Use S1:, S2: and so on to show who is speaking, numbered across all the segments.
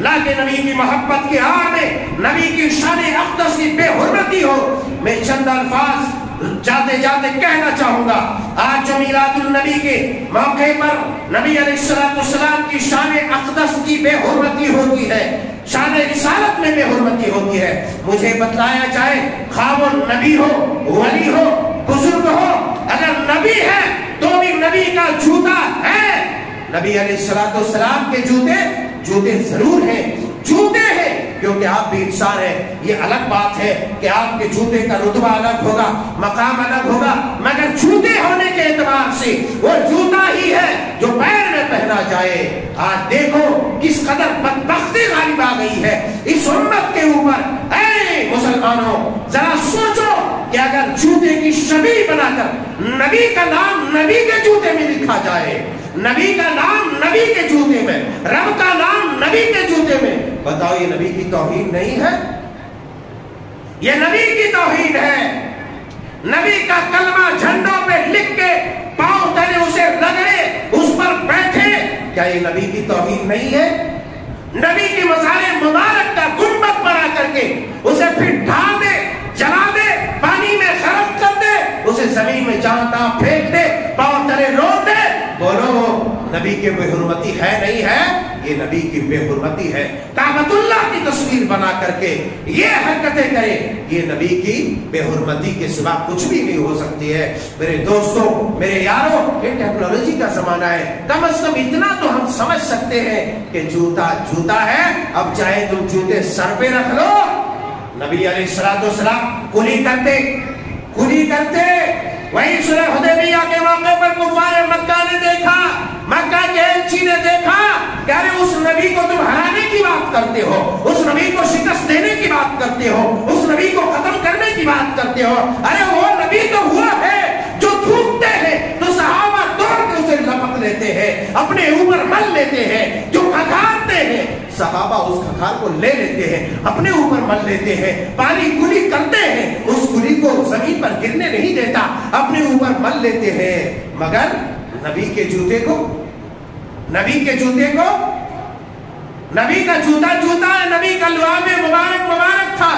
S1: लाके नबी की मोहब्बत की आड़ में नबी की शान अक़दस की बेहुरमती हो। मैं चंद अल्फाज जाते जाते कहना चाहूंगा। आज जो मिलादुल नबी के मौके पर नबी अलैहिस्सलाम की शान अक़दस की बेहुरमती होती है, शान रिसालत में बेहुरमती होती है, मुझे बतलाया जाए, खा वो नबी हो, वली हो, बुजुर्ग हो, अगर नबी है तो भी नबी का जूता है। नबी अलैहिस्सलाम के जूते जरूर हैं, जूते हैं, क्योंकि आप भी इंसान हैं। ये अलग बात है कि आपके जूते का रुतबा अलग होगा, मकाम अलग होगा, मगर जूते होने के एतबार से वो जूता ही है जो पैर में पहना जाए। आज देखो किस कदर बदबख्ती गालिब आ गई है इस उम्मत के ऊपर। ऐ मुसलमानों, जरा सोचो कि अगर जूते की शबीह बनाकर नबी का नाम नबी के जूते में लिखा जाए, नबी का नाम नबी के जूते में, रब का नाम नबी के जूते में, बताओ ये नबी की तौहीन नहीं है? ये नबी की तौहीन है। नबी का कलमा झंडों पे लिख के पांव तले उसे रगड़े, उस पर बैठे, क्या ये नबी की तौहीन नहीं है? नबी की मज़ारे मुबारक का गुंबद बना करके उसे फिर ढा दे, जला दे, पानी में खरक कर दे, उसे जमीन में जहां तहां फेंक दे, पांव तले रोक दे, बोलो नबी की बेहुरमती है नहीं है? ये नबी की बेहुरमती है। काबतुल्लाह की तस्वीर बना करके ये हरकतें करे, ये नबी की बेहुरमती के सिवा कुछ भी नहीं हो सकती है। मेरे दोस्तों, मेरे यारों, ये टेक्नोलॉजी का जमाना है, कम से कम इतना तो हम समझ सकते हैं कि जूता जूता है। अब चाहे तुम जूते सर पे रख लो, नबी अलैहिस्सलाम कुली करते। वही सुलह हुदैबिया के मौके पर कुफार मक्का ने देखा, मक्का के एल्ची ने देखा, कह रहे उस नबी को तुम हराने की बात करते हो, उस नबी को शिकस्त देने की बात करते हो, उस नबी को खत्म करने की बात करते हो। अरे वो नबी तो हुआ है जो थूकते हैं तो सहाबा तोड़ के उसे लपक लेते हैं, अपने ऊपर मल लेते हैं, जो खखारते हैं सहाबा उस खखार को ले लेते हैं, अपने ऊपर मल लेते हैं, पानी कुली करते हैं, उस कुली को जमीन पर गिरने नहीं देता, अपने ऊपर मल लेते हैं। मगर नबी के जूते को, नबी का जूता है, नबी का लुआब मुबारक था,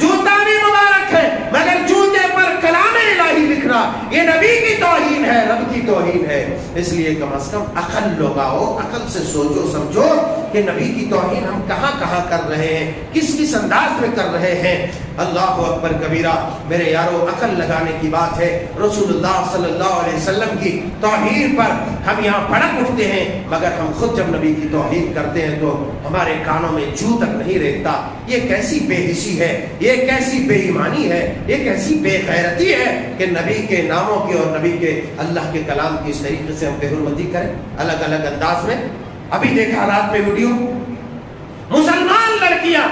S1: जूता भी मुबारक है, मगर जूते पर कलाम इलाही लिखना ये नबी की तौहीन है, रब की तौहीन है। इसलिए कम से कम अकल लगाओ, अकल से सोचो समझो कि नबी की तौहीन हम कहां कहां कर रहे हैं, किस किस अंदाज में कर रहे हैं। अल्लाह अकबर कबीरा। मेरे यारों, अकल लगाने की बात है। रसूलुल्लाह सल्लल्लाहु अलैहि वसल्लम की तौहीन पर हम यहाँ भड़क उठते हैं, मगर हम खुद जब नबी की तौहीन करते हैं तो हमारे कानों में जू तक नहीं रेंगता। ये कैसी बेहिसी है, ये कैसी बेईमानी है, ये कैसी बेगैरती है कि नबी के नामों की और नबी के अल्लाह के कलाम की इस तरीके से हम बेहुरमती करें, अलग अलग अंदाज में। अभी देखा रात में वीडियो, मुसलमान लड़कियां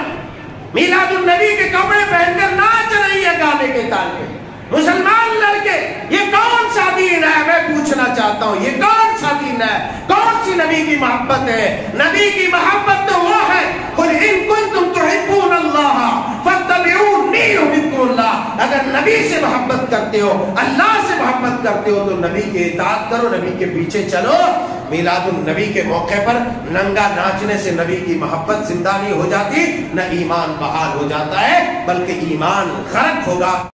S1: मिलादुल नबी के कपड़े पहनकर नाच रही है गाने के ताल पे। मुसलमान लड़के, ये कौन सा दीन है? मैं पूछना चाहता हूँ, ये कौन सा दीन है? कौन सी नबी की मोहब्बत है? नबी की मोहब्बत तो वो है, कुल इन कुंतुम तुहिब्बूनल्लाह फत्तबिऊनी युहिब्बुकुमुल्लाह। अगर नबी से मोहब्बत करते हो, अल्लाह से मोहब्बत करते हो तो नबी की इताअत करो, नबी के पीछे चलो। मिलादुल नबी के मौके पर नंगा नाचने से नबी की मोहब्बत जिंदा नहीं हो जाती, न ईमान बहाल हो जाता है, बल्कि ईमान खरक होगा।